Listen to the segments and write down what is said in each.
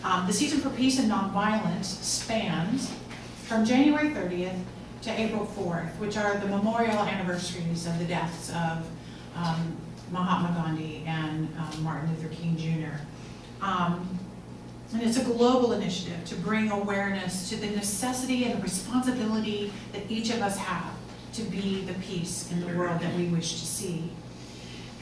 The Season for Peace and Nonviolence spans from January 30th to April 4th, which are the memorial anniversaries of the deaths of Mahatma Gandhi and Martin Luther King Jr. And it's a global initiative to bring awareness to the necessity and the responsibility that each of us have to be the peace in the world that we wish to see.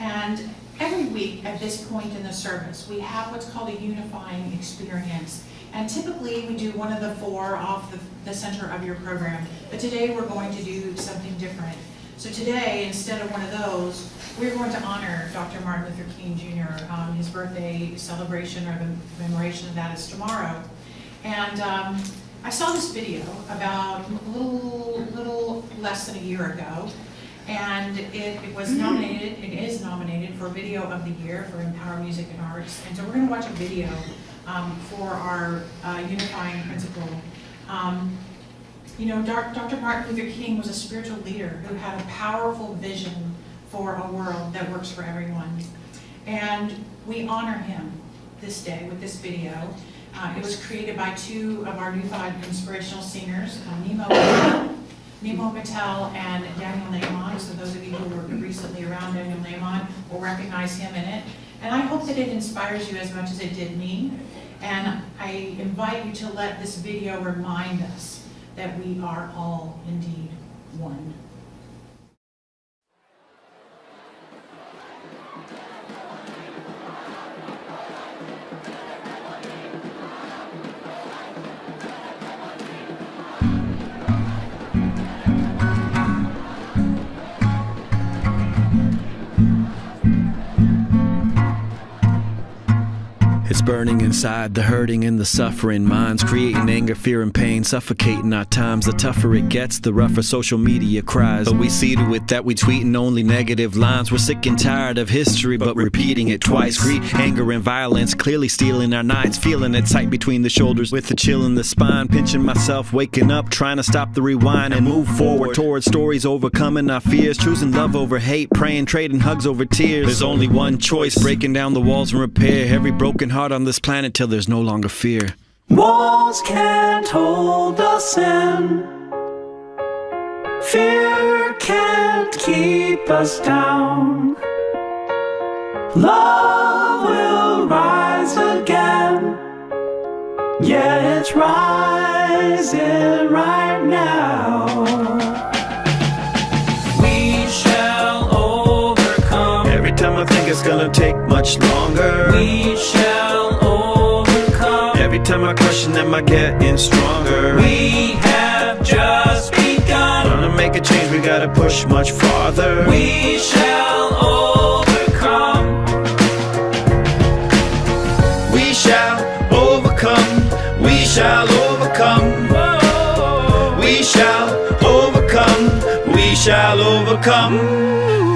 And every week at this point in the service, we have what's called a unifying experience. And typically we do one of the four off the center of your program. But today we're going to do something different. So today, instead of one of those, we're going to honor Dr. Martin Luther King Jr. His birthday celebration, or the commemoration of that is tomorrow. And I saw this video about a little less than a year ago, and it was nominated, it is nominated for Video of the Year for Empower Music and Arts. And so we're going to watch a video for our unifying principle. You know, Dr. Martin Luther King was a spiritual leader who had a powerful vision for a world that works for everyone. And we honor him this day with this video. It was created by two of our New Thought inspirational singers, Nemo Patel and Daniel Laine. So those of you who were recently around Daniel Laine will recognize him in it. And I hope that it inspires you as much as it did me. And I invite you to let this video remind us that we are all indeed one. It's burning inside, the hurting and the suffering minds, creating anger, fear and pain, suffocating our times. The tougher it gets, the rougher social media cries. But we see to it that we tweeting only negative lines. We're sick and tired of history, but repeating it twice. Greed, anger and violence, clearly stealing our nights. Feeling it tight between the shoulders, with a chill in the spine. Pinching myself, waking up, trying to stop the rewind and move forward towards stories, overcoming our fears. Choosing love over hate, praying, trading hugs over tears. There's only one choice, breaking down the walls and repair every broken heart on this planet till there's no longer fear. Walls can't hold us in, fear can't keep us down. Love will rise again, yeah, it's rising right now. We shall overcome. Every time I think it's gonna take much longer, We shall overcome. every time I question, am I getting stronger? We have just begun. Gonna make a change, we gotta push much farther. We shall overcome. We shall overcome. We shall overcome. We shall overcome. We shall overcome.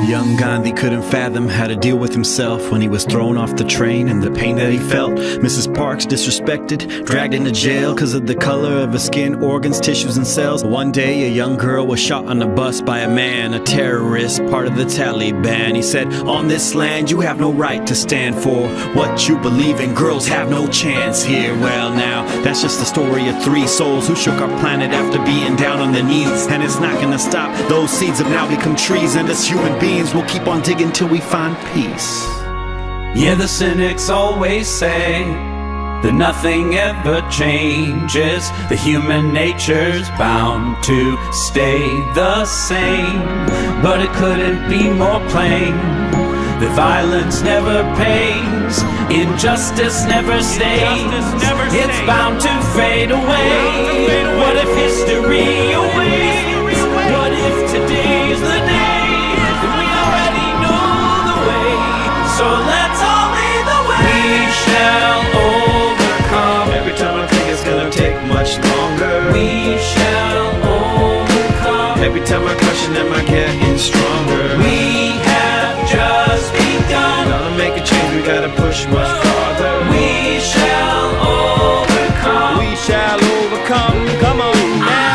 Young Gandhi couldn't fathom how to deal with himself when he was thrown off the train and the pain that he felt. Mrs. Parks disrespected, dragged into jail because of the color of her skin, organs, tissues and cells. One day a young girl was shot on a bus by a man, a terrorist, part of the Taliban. He said, on this land you have no right to stand for what you believe in. Girls have no chance here. Well now, that's just the story of three souls who shook our planet after being down on their knees. And it's not gonna stop, those seeds have now become trees. And as human beings we'll keep on digging till we find peace. Yeah, the cynics always say that nothing ever changes. The human nature's bound to stay the same. But it couldn't be more plain that violence never pays, injustice never stays. It's bound to fade away. What if history awaits? What if today's the day? We already know the way, so let's all lead the way. We shall overcome. Every time I think it's gonna take much longer, We shall overcome. every time I question, am I getting stronger? We have just begun. Gonna make a change, we gotta push much farther. We shall overcome. We shall overcome. Come on now.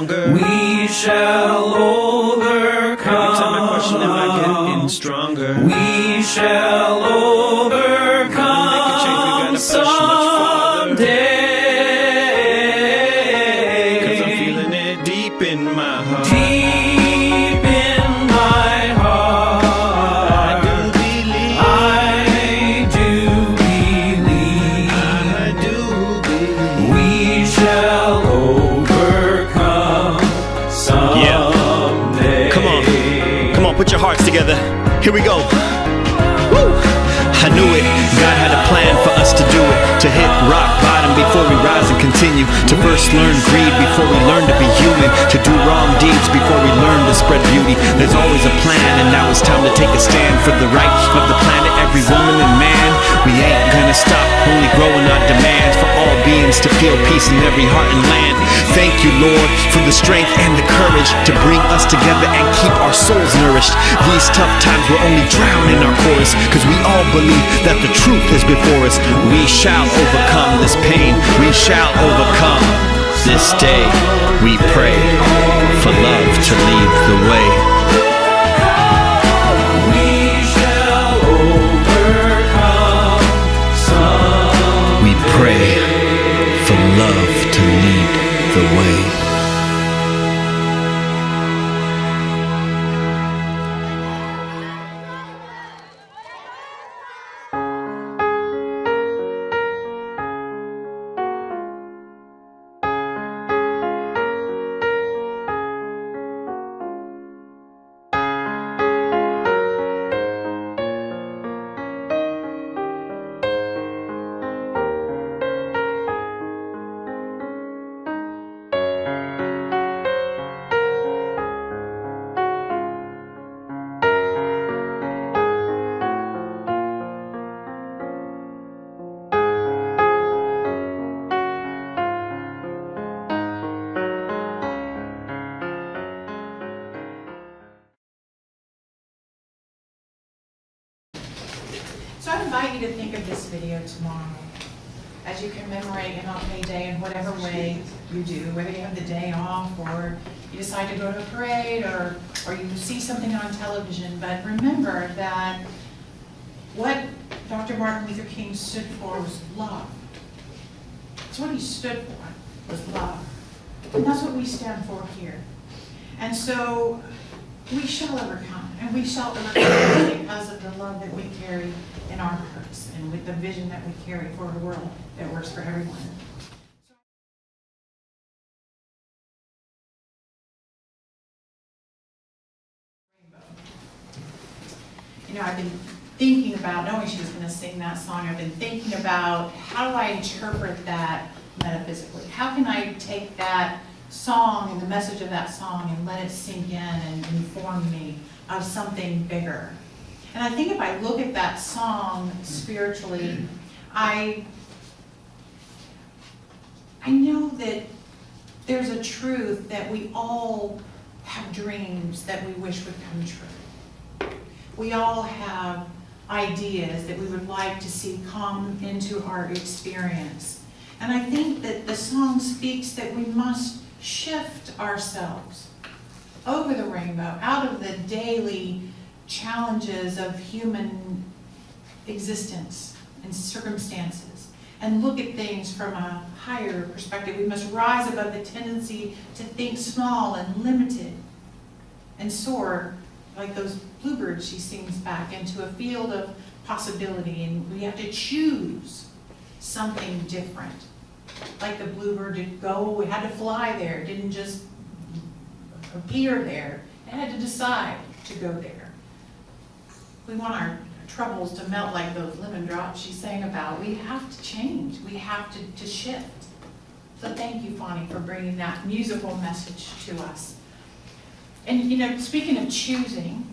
stronger. We shall overcome. Every time I question, am I getting stronger? We shall overcome someday. 'Cause I'm feeling it deep in my heart. Deep in my heart, I do believe. I do believe. I do believe. We shall overcome someday. Come on, put your hearts together. Here we go. Woo! I knew it. God had a plan for us to do it. To hit rock bottom before we rise and continue. To first learn greed before we learn to be human. To do wrong deeds before we learn to spread beauty. There's always a plan, and now it's time to take a stand for the right of the planet, every woman and man. We ain't gonna stop, only growing our demands for all beings to feel peace in every heart and land. Thank you, Lord, for the strength and the courage to bring us together and keep our souls nourished. These tough times will only drown in our chorus, 'cause we all believe that the truth is before us. We shall overcome this pain. We shall overcome this day. We pray for love to lead the way. We shall overcome someday. We pray for love to lead the way. So I invite you to think of this video tomorrow as you commemorate MLK Day in whatever way you do, whether you have the day off or you decide to go to a parade or you see something on television. But remember that what Dr. Martin Luther King stood for was love. That's what he stood for, was love. And that's what we stand for here. And so we shall overcome, and we shall overcome because of the love that we carry in our hearts and with the vision that we carry for a world that works for everyone. You know, I've been thinking about, knowing she was going to sing that song, I've been thinking about how do I interpret that metaphysically? How can I take that song and the message of that song and let it sink in and inform me of something bigger? And I think if I look at that song spiritually, I know that there's a truth that we all have dreams that we wish would come true. We all have ideas that we would like to see come into our experience. And I think that the song speaks that we must shift ourselves over the rainbow, out of the daily challenges of human existence and circumstances, and look at things from a higher perspective. We must rise above the tendency to think small and limited and soar like those bluebirds she sings back into a field of possibility, and we have to choose something different. Like the bluebird did go, it had to fly there, it didn't just appear there. It had to decide to go there. We want our troubles to melt like those lemon drops she sang about. We have to change, we have to shift. So thank you, Fonnie, for bringing that musical message to us. And you know, speaking of choosing,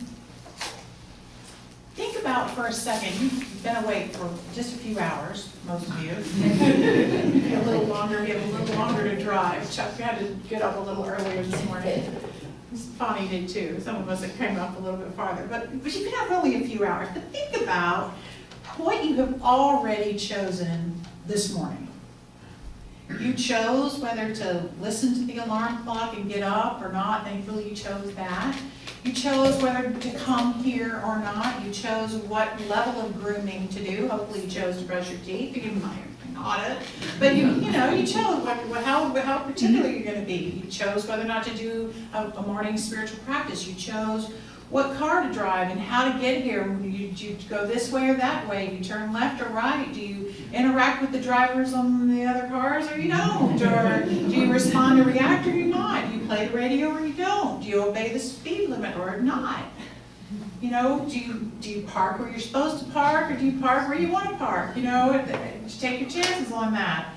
think about for a second, you've been awake for just a few hours, most of you. a little longer, you have a little longer to drive. Chuck had to get up a little earlier this morning. Fonnie did too. Some of us that came up a little bit farther. But you've been out only a few hours. But think about what you have already chosen this morning. You chose whether to listen to the alarm clock and get up or not. Thankfully, you chose that. You chose whether to come here or not. You chose what level of grooming to do. Hopefully, you chose to brush your teeth. You might not it, but you chose how particular you're going to be. You chose whether or not to do a morning spiritual practice. You chose what car to drive and how to get here. Do you go this way or that way? Do you turn left or right? Do you interact with the drivers on the other cars or you don't? Or do you respond or react or you not? Do you play the radio or you don't? Do you obey the speed limit or not? Do you park where you're supposed to park or do you park where you want to park? You take your chances on that.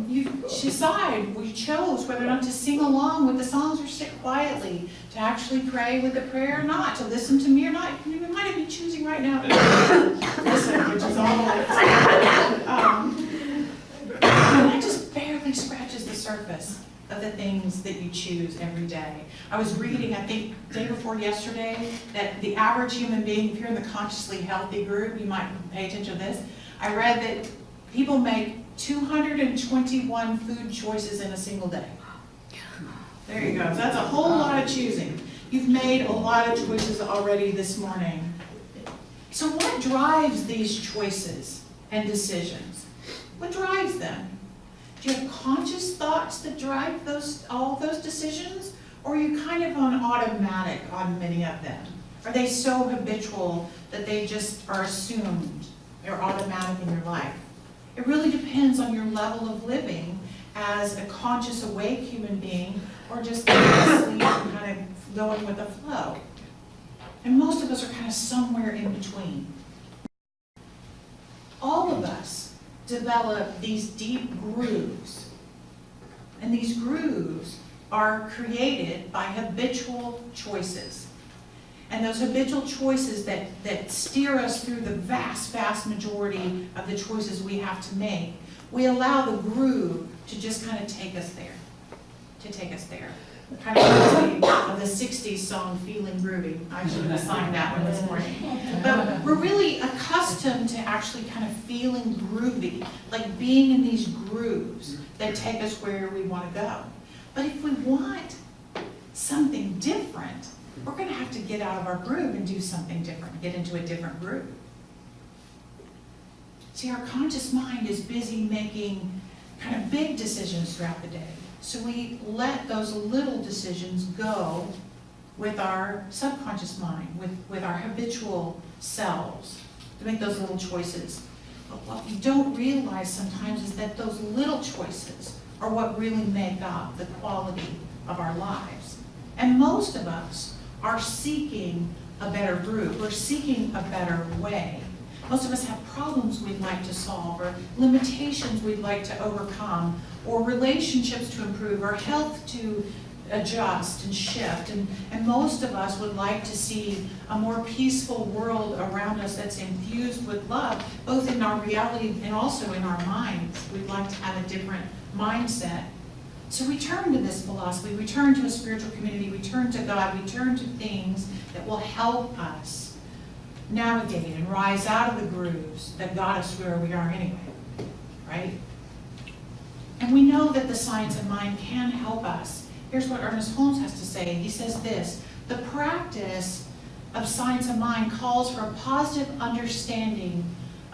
You decide, we chose whether or not to sing along with the songs or sit quietly, to actually pray with the prayer or not, to listen to me or not. You might be choosing right now to listen, which is all that just barely scratches the surface of the things that you choose every day. I was reading, I think, day before yesterday, that the average human being, if you're in the consciously healthy group, you might pay attention to this. I read that people make 221 food choices in a single day. There you go. So that's a whole lot of choosing. You've made a lot of choices already this morning. So what drives these choices and decisions? What drives them? Do you have conscious thoughts that drive all those decisions? Or are you kind of on automatic on many of them? Are they so habitual that they just are assumed? They're automatic in your life? It really depends on your level of living as a conscious, awake human being, or just asleep and kind of going with the flow. And most of us are kind of somewhere in between. All of us develop these deep grooves, and these grooves are created by habitual choices. And those habitual choices that steer us through the vast, vast majority of the choices we have to make, we allow the groove to just kind of take us there. Kind of the 60s song, Feeling Groovy. I should have assigned that one this morning. But we're really accustomed to actually kind of feeling groovy, like being in these grooves that take us where we want to go. But if we want something different, we're going to have to get out of our groove and do something different, get into a different groove. See, our conscious mind is busy making kind of big decisions throughout the day. So we let those little decisions go with our subconscious mind, with our habitual selves, to make those little choices. But what we don't realize sometimes is that those little choices are what really make up the quality of our lives. And most of us are seeking a better groove. We're seeking a better way. Most of us have problems we'd like to solve, or limitations we'd like to overcome, or relationships to improve, or health to adjust and shift. And most of us would like to see a more peaceful world around us that's infused with love, both in our reality and also in our minds. We'd like to have a different mindset. So we turn to this philosophy, we turn to a spiritual community, we turn to God, we turn to things that will help us navigate and rise out of the grooves that got us where we are anyway, right? And we know that the science of mind can help us. Here's what Ernest Holmes has to say. He says this: the practice of science of mind calls for a positive understanding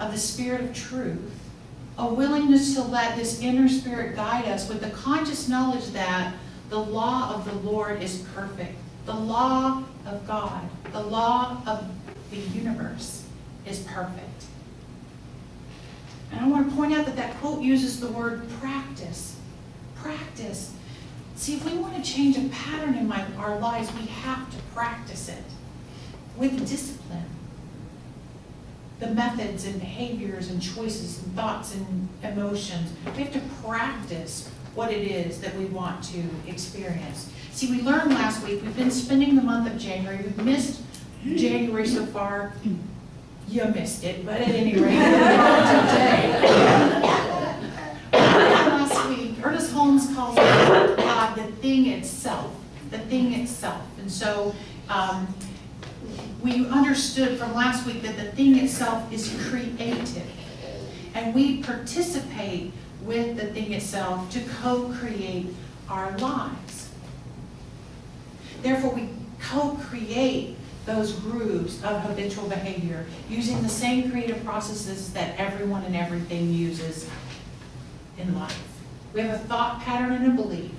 of the spirit of truth, a willingness to let this inner spirit guide us with the conscious knowledge that the law of the Lord is perfect. The law of God, the law of the universe is perfect. And I want to point out that that quote uses the word practice. Practice. See, if we want to change a pattern in our lives, we have to practice it with discipline. The methods and behaviors and choices and thoughts and emotions. We have to practice what it is that we want to experience. See, we learned last week, we've been spending the month of January. We've missed January so far. You missed it, but at any rate, today. Last week, Ernest Holmes calls it the thing itself. The thing itself. And so we understood from last week that the thing itself is creative. And we participate with the thing itself to co-create our lives. Therefore, we co-create those grooves of habitual behavior using the same creative processes that everyone and everything uses in life. We have a thought pattern and a belief.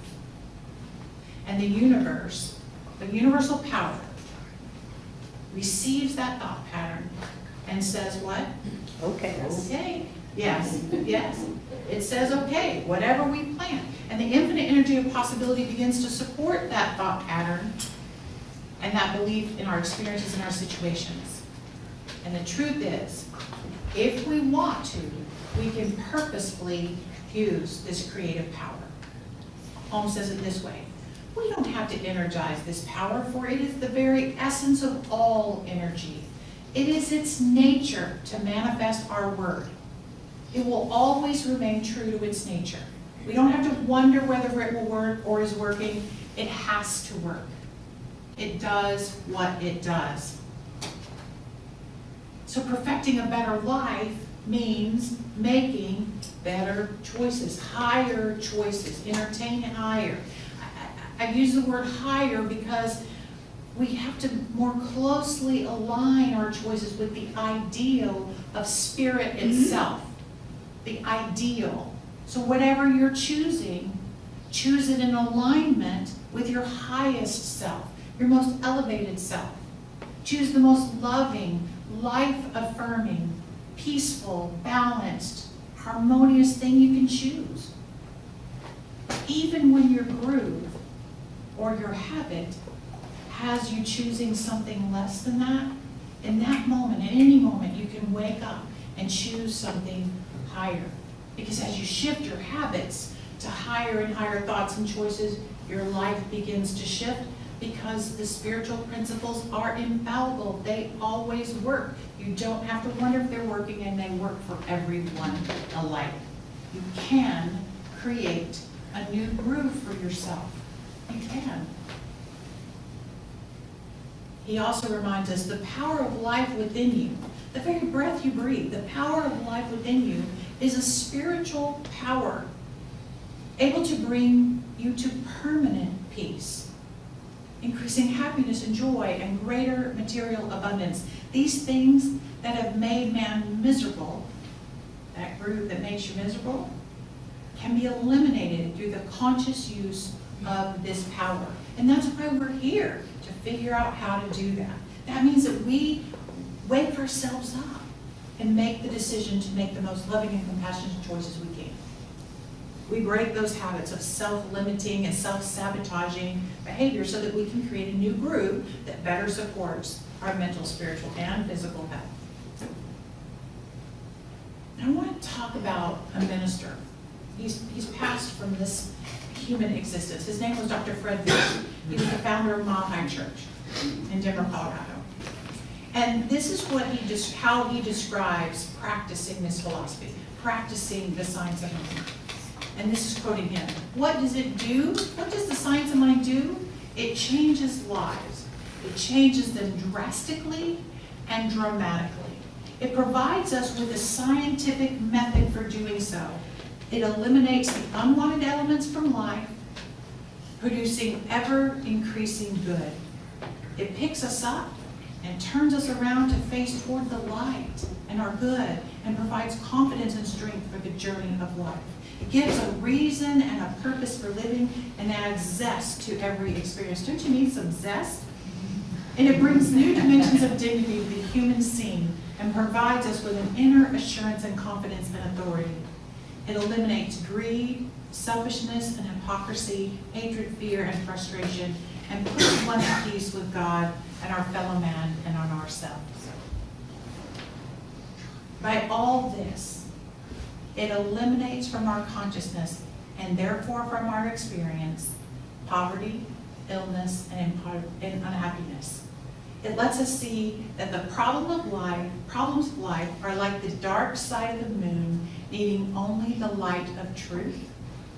And the universe, the universal power, receives that thought pattern and says what? Okay. Okay. Yes, yes. It says okay, whatever we plan. And the infinite energy of possibility begins to support that thought pattern and that belief in our experiences and our situations. And the truth is, if we want to, we can purposefully use this creative power. Holmes says it this way: we don't have to energize this power, for it is the very essence of all energy. It is its nature to manifest our word. It will always remain true to its nature. We don't have to wonder whether it will work or is working. It has to work. It does what it does. So perfecting a better life means making better choices, higher choices, entertain higher. I use the word higher because we have to more closely align our choices with the ideal of spirit itself. The ideal. So whatever you're choosing, choose it in alignment with your highest self, your most elevated self. Choose the most loving, life-affirming, peaceful, balanced, harmonious thing you can choose. Even when your groove or your habit has you choosing something less than that, in that moment, at any moment, you can wake up and choose something higher. Because as you shift your habits to higher and higher thoughts and choices, your life begins to shift, because the spiritual principles are infallible. They always work. You don't have to wonder if they're working, and they work for everyone alike. You can create a new groove for yourself. You can. He also reminds us the power of life within you, the very breath you breathe, the power of life within you is a spiritual power able to bring you to permanent peace, increasing happiness and joy and greater material abundance. These things that have made man miserable, that groove that makes you miserable, can be eliminated through the conscious use of this power. And that's why we're here, to figure out how to do that. That means that we wake ourselves up and make the decision to make the most loving and compassionate choices we can. We break those habits of self-limiting and self-sabotaging behavior so that we can create a new groove that better supports our mental, spiritual, and physical health. I want to talk about a minister. He's passed from this human existence. His name was Dr. Fred Vick. He was the founder of Mile High Church in Denver, Colorado. And this is what how he describes practicing this philosophy, practicing the science of mind. And this is quoting him. What does it do? What does the science of mind do? It changes lives. It changes them drastically and dramatically. It provides us with a scientific method for doing so. It eliminates the unwanted elements from life, producing ever-increasing good. It picks us up and turns us around to face toward the light and our good, and provides confidence and strength for the journey of life. It gives a reason and a purpose for living, and adds zest to every experience. Don't you need some zest? And it brings new dimensions of dignity to the human scene, and provides us with an inner assurance and confidence and authority. It eliminates greed, selfishness, and hypocrisy, hatred, fear, and frustration, and puts one at peace with God and our fellow man and on ourselves. By all this, it eliminates from our consciousness, and therefore from our experience, poverty, illness, and unhappiness. It lets us see that the problems of life are like the dark side of the moon, needing only the light of truth,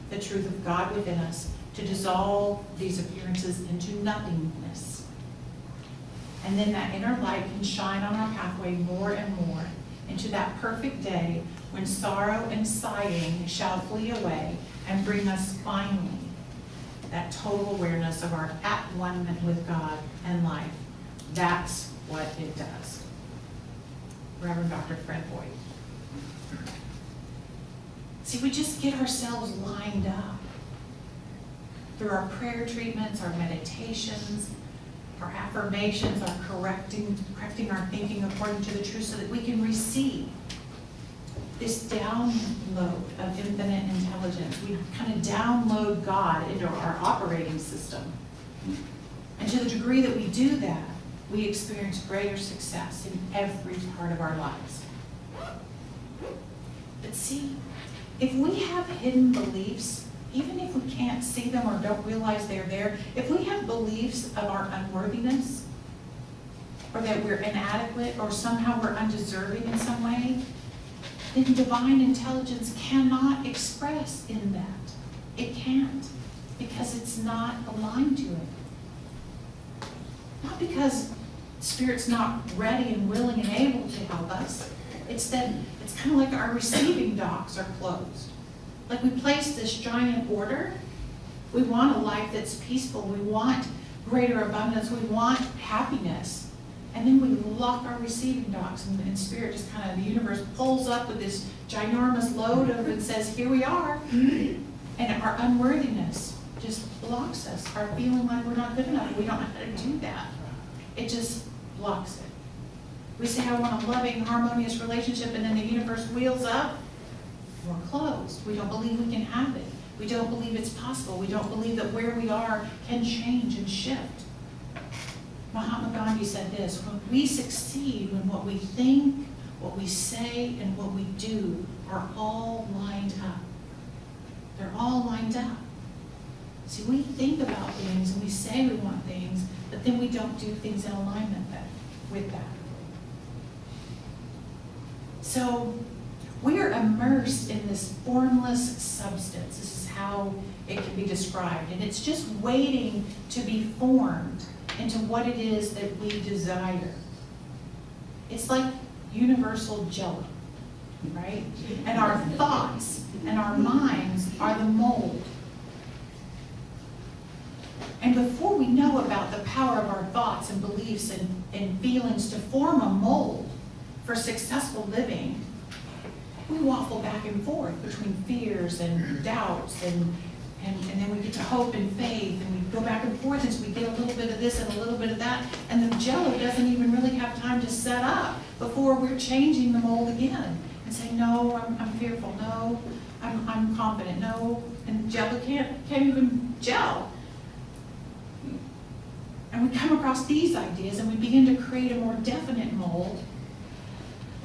the truth of God within us, to dissolve these appearances into nothingness. And then that inner light can shine on our pathway more and more, into that perfect day when sorrow and sighing shall flee away and bring us finally that total awareness of our at one with God and life. That's what it does. Reverend Dr. Fred Boyd. See, we just get ourselves lined up through our prayer treatments, our meditations, our affirmations, our correcting our thinking according to the truth so that we can receive this download of infinite intelligence. We kind of download God into our operating system. And to the degree that we do that, we experience greater success in every part of our lives. But see, if we have hidden beliefs, even if we can't see them or don't realize they're there, if we have beliefs of our unworthiness, or that we're inadequate, or somehow we're undeserving in some way, then divine intelligence cannot express in that. It can't, because it's not aligned to it. Not because Spirit's not ready and willing and able to help us. It's that it's kind of like our receiving docks are closed. Like we place this giant order. We want a life that's peaceful. We want greater abundance. We want happiness. And then we lock our receiving docks, and Spirit just kind of, the universe pulls up with this ginormous load of it and says, here we are. And our unworthiness just blocks us. Our feeling like we're not good enough. We don't know how to do that. It just blocks it. We say, I want a loving, harmonious relationship, and then the universe wheels up. We're closed. We don't believe we can have it. We don't believe it's possible. We don't believe that where we are can change and shift. Mahatma Gandhi said this, when we succeed when what we think, what we say, and what we do are all lined up. They're all lined up. See, we think about things and we say we want things, but then we don't do things in alignment with that. So we are immersed in this formless substance. This is how it can be described. And it's just waiting to be formed into what it is that we desire. It's like universal jello, right? And our thoughts and our minds are the mold. And before we know about the power of our thoughts and beliefs and feelings to form a mold for successful living, we waffle back and forth between fears and doubts and then we get to hope and faith, and we go back and forth as we get a little bit of this and a little bit of that, and the jello doesn't even really have time to set up before we're changing the mold again and saying, no, I'm fearful, no, I'm confident, no, and jello can't even gel. And we come across these ideas and we begin to create a more definite mold.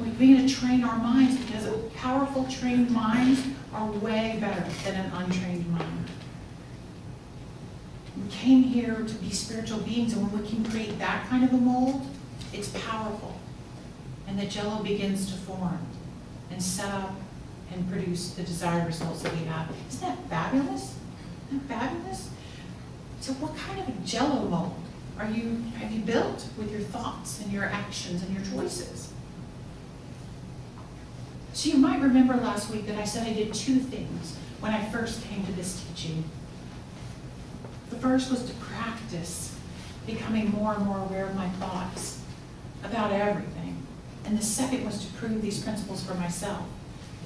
We begin to train our minds, because powerful trained minds are way better than an untrained mind. We came here to be spiritual beings, and when we can create that kind of a mold, it's powerful. And the jello begins to form and set up and produce the desired results that we have. Isn't that fabulous? Isn't that fabulous? So what kind of a jello mold have you built with your thoughts and your actions and your choices? So you might remember last week that I said I did two things when I first came to this teaching. The first was to practice becoming more and more aware of my thoughts about everything. And the second was to prove these principles for myself.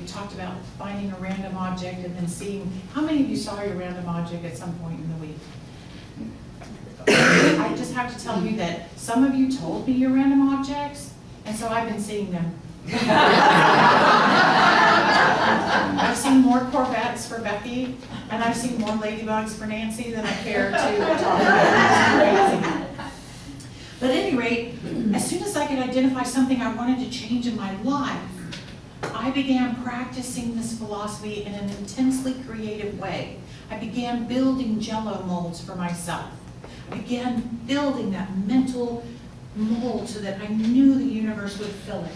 We talked about finding a random object and then seeing, how many of you saw your random object at some point in the week? I just have to tell you that some of you told me your random objects, and so I've been seeing them. I've seen more Corvettes for Becky, and I've seen more ladybugs for Nancy than I care to talk about. But at any rate, as soon as I could identify something I wanted to change in my life, I began practicing this philosophy in an intensely creative way. I began building jello molds for myself. I began building that mental mold so that I knew the universe would fill it.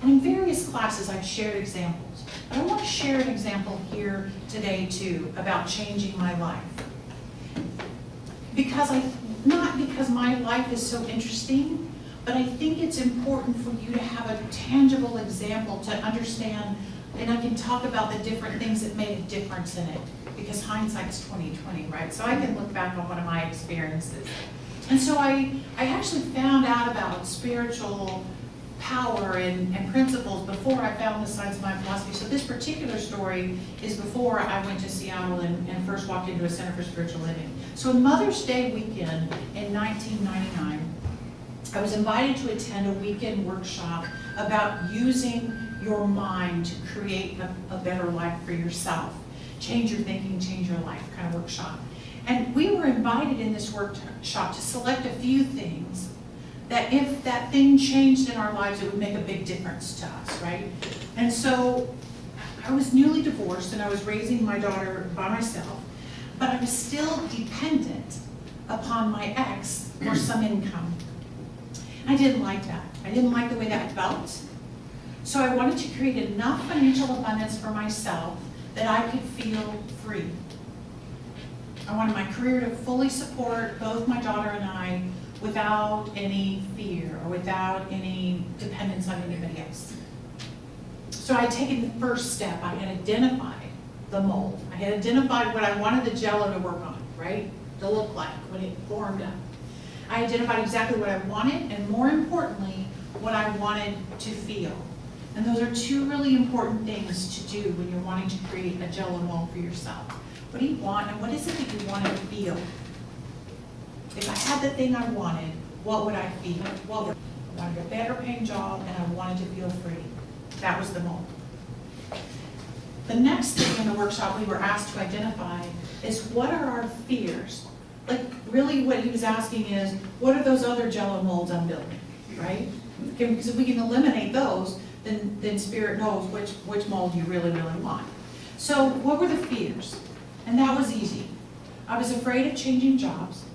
And in various classes, I've shared examples. But I want to share an example here today, too, about changing my life. Not because my life is so interesting, but I think it's important for you to have a tangible example to understand, and I can talk about the different things that made a difference in it, because hindsight's 20/20, right? So I can look back on one of my experiences. And so I actually found out about spiritual power and principles before I found the science of mind philosophy. So this particular story is before I went to Seattle and first walked into a Center for Spiritual Living. So on Mother's Day weekend in 1999, I was invited to attend a weekend workshop about using your mind to create a better life for yourself. Change your thinking, change your life kind of workshop. And we were invited in this workshop to select a few things that if that thing changed in our lives, it would make a big difference to us, right? And so I was newly divorced and I was raising my daughter by myself, but I was still dependent upon my ex for some income. I didn't like that. I didn't like the way that felt. So I wanted to create enough financial abundance for myself that I could feel free. I wanted my career to fully support both my daughter and I without any fear or without any dependence on anybody else. So I had taken the first step. I had identified the mold. I had identified what I wanted the Jell-O to work on, right? To look like when it formed up. I identified exactly what I wanted and, more importantly, what I wanted to feel. And those are two really important things to do when you're wanting to create a Jell-O mold for yourself. What do you want and what is it that you want to feel? If I had the thing I wanted, what would I feel? Well, I wanted a better paying job and I wanted to feel free. That was the mold. The next thing in the workshop we were asked to identify is what are our fears? Like really what he was asking is, what are those other Jell-O molds I'm building, right? Because if we can eliminate those, then Spirit knows which mold you really, really want. So what were the fears? And that was easy. I was afraid of changing jobs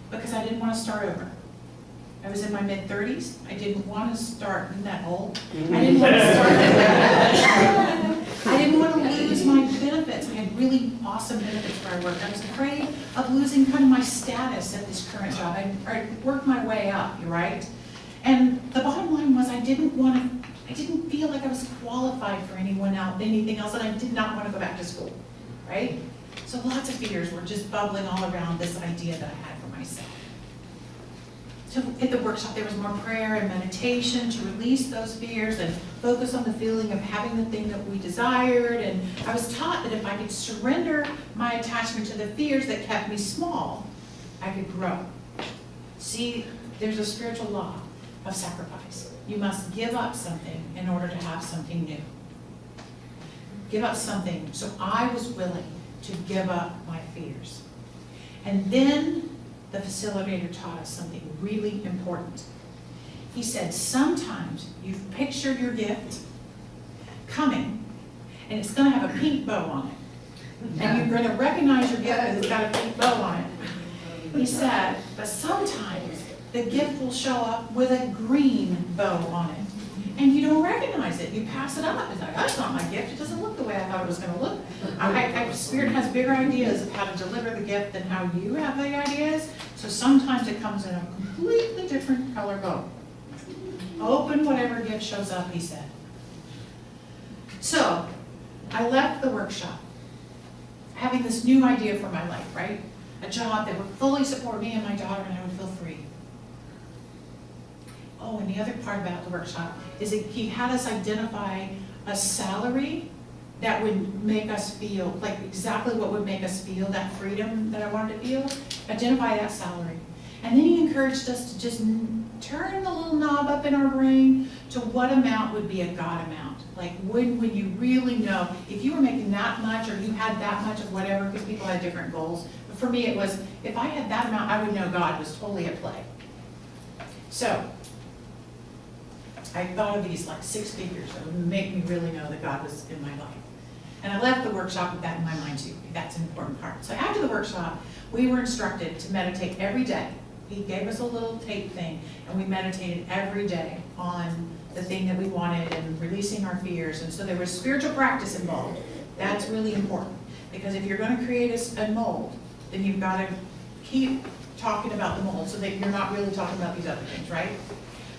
because I didn't want to start over. I was in my mid-30s. I didn't want to start, I'm that old. I didn't want to start. I didn't want to lose my benefits. I had really awesome benefits where I worked. I was afraid of losing kind of my status at this current job. I worked my way up, right? And the bottom line was I didn't feel like I was qualified for anything else, and I did not want to go back to school, right? So lots of fears were just bubbling all around this idea that I had for myself. So at the workshop, there was more prayer and meditation to release those fears and focus on the feeling of having the thing that we desired. And I was taught that if I could surrender my attachment to the fears that kept me small, I could grow. See, there's a spiritual law of sacrifice. You must give up something in order to have something new. Give up something. So I was willing to give up my fears. And then the facilitator taught us something really important. He said, sometimes you've pictured your gift coming, and it's going to have a pink bow on it. And you're going to recognize your gift because it's got a pink bow on it. He said, but sometimes the gift will show up with a green bow on it. And you don't recognize it. You pass it up. It's like, that's not my gift. It doesn't look the way I thought it was going to look. Spirit has bigger ideas of how to deliver the gift than how you have the ideas. So sometimes it comes in a completely different color bow. Open whatever gift shows up, he said. So I left the workshop having this new idea for my life, right? A job that would fully support me and my daughter, and I would feel free. Oh, and the other part about the workshop is that he had us identify a salary that would make us feel, like exactly what would make us feel, that freedom that I wanted to feel, identify that salary. And then he encouraged us to just turn the little knob up in our brain to what amount would be a God amount. Like when you really know, if you were making that much or you had that much of whatever, because people had different goals. But for me it was, if I had that amount, I would know God was totally at play. So, I thought of these like 6 figures that would make me really know that God was in my life. And I left the workshop with that in my mind too. That's an important part. So after the workshop, we were instructed to meditate every day. He gave us a little tape thing, and we meditated every day on the thing that we wanted and releasing our fears. And so there was spiritual practice involved. That's really important. Because if you're going to create a mold, then you've got to keep talking about the mold so that you're not really talking about these other things, right?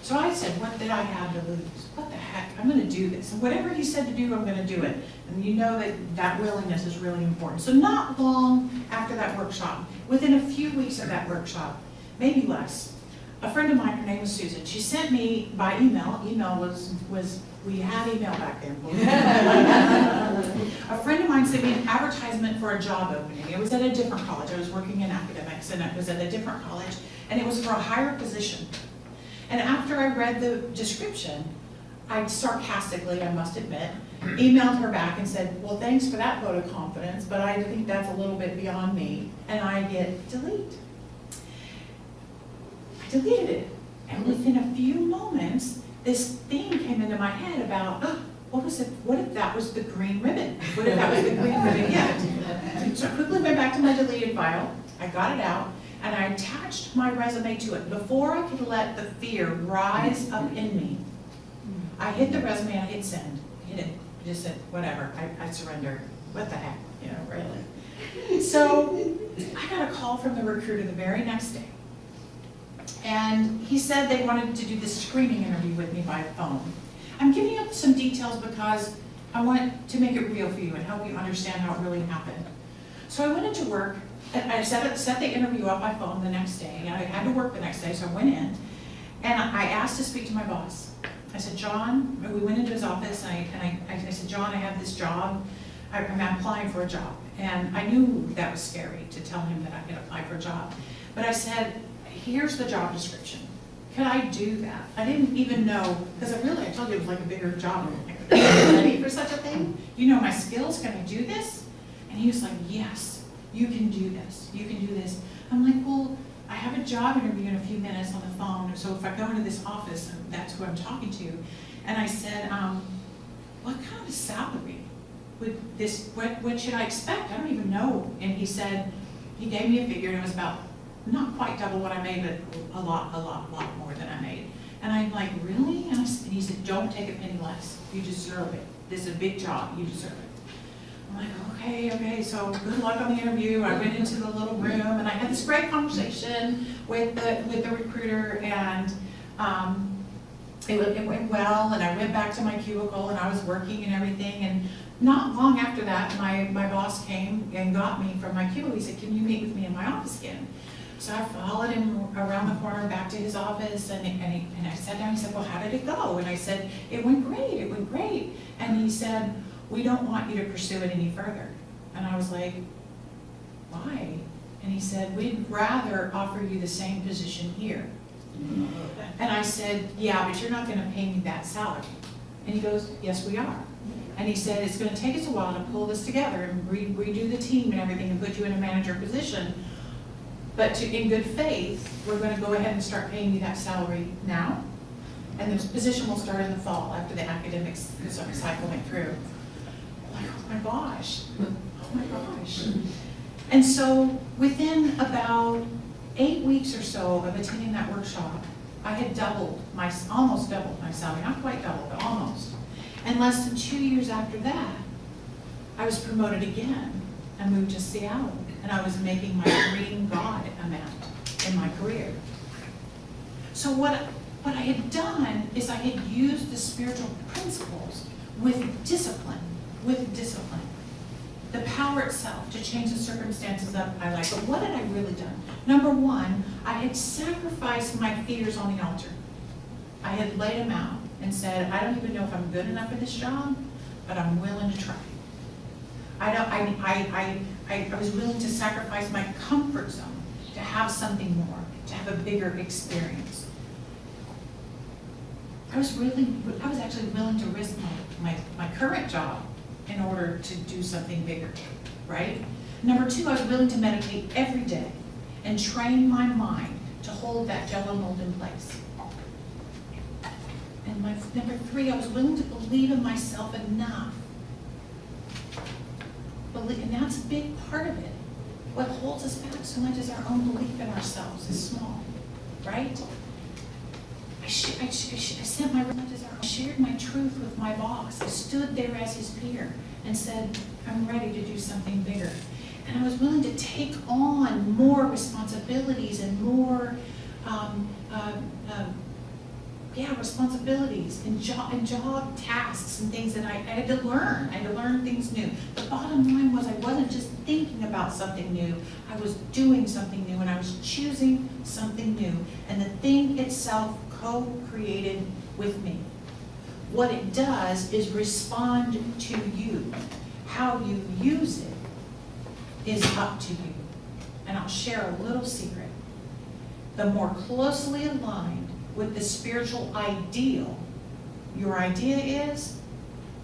So I said, what did I have to lose? What the heck? I'm going to do this. And whatever he said to do, I'm going to do it. And you know that willingness is really important. So not long after that workshop, within a few weeks of that workshop, maybe less, a friend of mine, her name was Susan, she sent me by email. Email was we had email back then. A friend of mine sent me an advertisement for a job opening. It was at a different college. I was working in academics, and it was at a different college, and it was for a higher position. And after I read the description, I sarcastically, I must admit, emailed her back and said, well, thanks for that vote of confidence, but I think that's a little bit beyond me. And I get delete. I deleted it. And within a few moments, this thing came into my head about, what if that was the green ribbon? What if that was the green ribbon yet? So I quickly went back to my deleted file, I got it out, and I attached my resume to it. Before I could let the fear rise up in me, I hit the resume and I hit send. Hit it. I just said, whatever, I surrender. What the heck, really? So I got a call from the recruiter the very next day. And he said they wanted to do this screening interview with me by phone. I'm giving you some details because I want to make it real for you and help you understand how it really happened. So I went into work. I set the interview up by phone the next day. I had to work the next day, so I went in, and I asked to speak to my boss. I said, John, we went into his office, and I said, John, I have this job. I'm applying for a job. And I knew that was scary to tell him that I could apply for a job. But I said, here's the job description. Could I do that? I didn't even know, because I told you it was like a bigger job. Are you ready for such a thing? You know my skills, can I do this? And he was like, yes. You can do this, you can do this. I'm like, well, I have a job interview in a few minutes on the phone, so if I go into this office, that's who I'm talking to. And I said, what kind of salary would this, what should I expect? I don't even know. And he said, he gave me a figure, and it was about, not quite double what I made, but a lot more than I made. And I'm like, really? And he said, don't take a penny less, you deserve it. This is a big job, you deserve it. I'm like, okay, so good luck on the interview. I went into the little room and I had this great conversation with the recruiter, and it went well, and I went back to my cubicle and I was working and everything, and not long after that, my boss came and got me from my cubicle. He said, can you meet with me in my office again? So I followed him around the corner back to his office, and I sat down. He said, well, how did it go? And I said, it went great. And he said, we don't want you to pursue it any further. And I was like, why? And he said, we'd rather offer you the same position here. And I said, yeah, but you're not going to pay me that salary. And he goes, yes, we are. And he said, it's going to take us a while to pull this together and redo the team and everything and put you in a manager position. But in good faith, we're going to go ahead and start paying you that salary now. And the position will start in the fall after the academics cycle went through. Like, oh my gosh. And so within about 8 weeks or so of attending that workshop, I had almost doubled my salary, not quite double, but almost. And less than 2 years after that, I was promoted again and moved to Seattle. And I was making my dream God amount in my career. So what I had done is I had used the spiritual principles with discipline. The power itself to change the circumstances of my life. But what had I really done? Number one, I had sacrificed my fears on the altar. I had laid them out and said, I don't even know if I'm good enough for this job, but I'm willing to try. I was willing to sacrifice my comfort zone to have something more, to have a bigger experience. I was actually willing to risk my current job in order to do something bigger, right? Number two, I was willing to meditate every day and train my mind to hold that jello mold in place. And number three, I was willing to believe in myself enough. And that's a big part of it. What holds us back so much is our own belief in ourselves is small, right? I shared my truth with my boss. I stood there as his peer and said, I'm ready to do something bigger. And I was willing to take on more responsibilities and more Yeah, responsibilities and job tasks and things that I had to learn. I had to learn things new. The bottom line was I wasn't just thinking about something new. I was doing something new, and I was choosing something new. And the thing itself co-created with me. What it does is respond to you. How you use it is up to you. And I'll share a little secret. The more closely aligned with the spiritual ideal your idea is,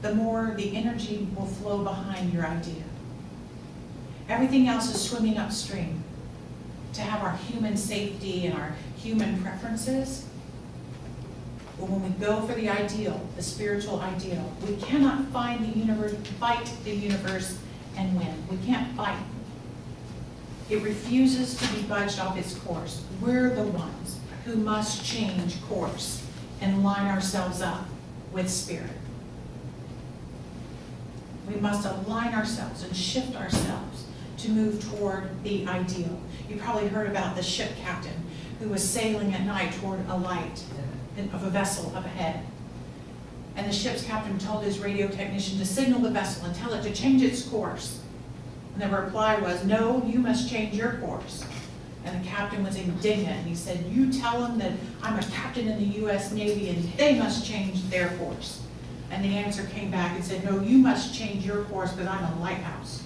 the more the energy will flow behind your idea. Everything else is swimming upstream to have our human safety and our human preferences. But when we go for the ideal, the spiritual ideal, we cannot fight the universe and win. We can't fight. It refuses to be budged off its course. We're the ones who must change course and line ourselves up with spirit. We must align ourselves and shift ourselves to move toward the ideal. You probably heard about the ship captain who was sailing at night toward a light of a vessel up ahead. And the ship's captain told his radio technician to signal the vessel and tell it to change its course. And the reply was, "No, you must change your course." And the captain was indignant. He said, "You tell them that I'm a captain in the U.S. Navy and they must change their course." And the answer came back and said, "No, you must change your course because I'm a lighthouse."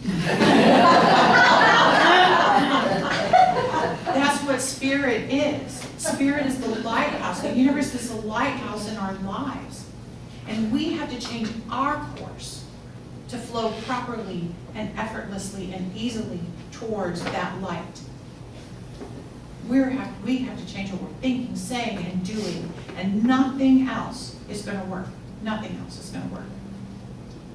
That's what spirit is. Spirit is the lighthouse. The universe is the lighthouse in our lives. And we have to change our course to flow properly and effortlessly and easily towards that light. We have to change what we're thinking, saying, and doing, and nothing else is going to work. Nothing else is going to work.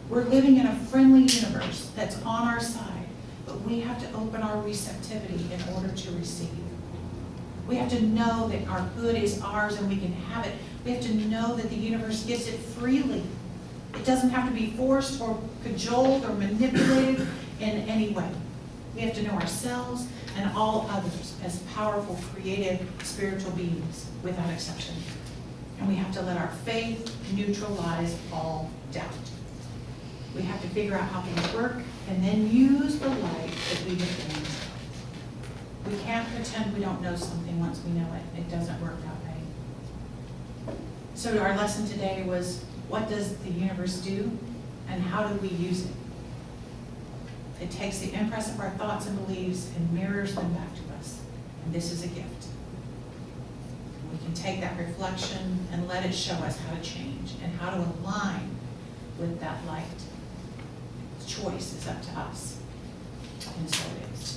We're living in a friendly universe that's on our side, but we have to open our receptivity in order to receive. We have to know that our good is ours and we can have it. We have to know that the universe gives it freely. It doesn't have to be forced or cajoled or manipulated in any way. We have to know ourselves and all others as powerful, creative, spiritual beings without exception. And we have to let our faith neutralize all doubt. We have to figure out how things work and then use the light that we have gained. We can't pretend we don't know something once we know it. It doesn't work that way. So our lesson today was, what does the universe do and how do we use it? It takes the impress of our thoughts and beliefs and mirrors them back to us. And this is a gift. We can take that reflection and let it show us how to change and how to align with that light. The choice is up to us. And so it is.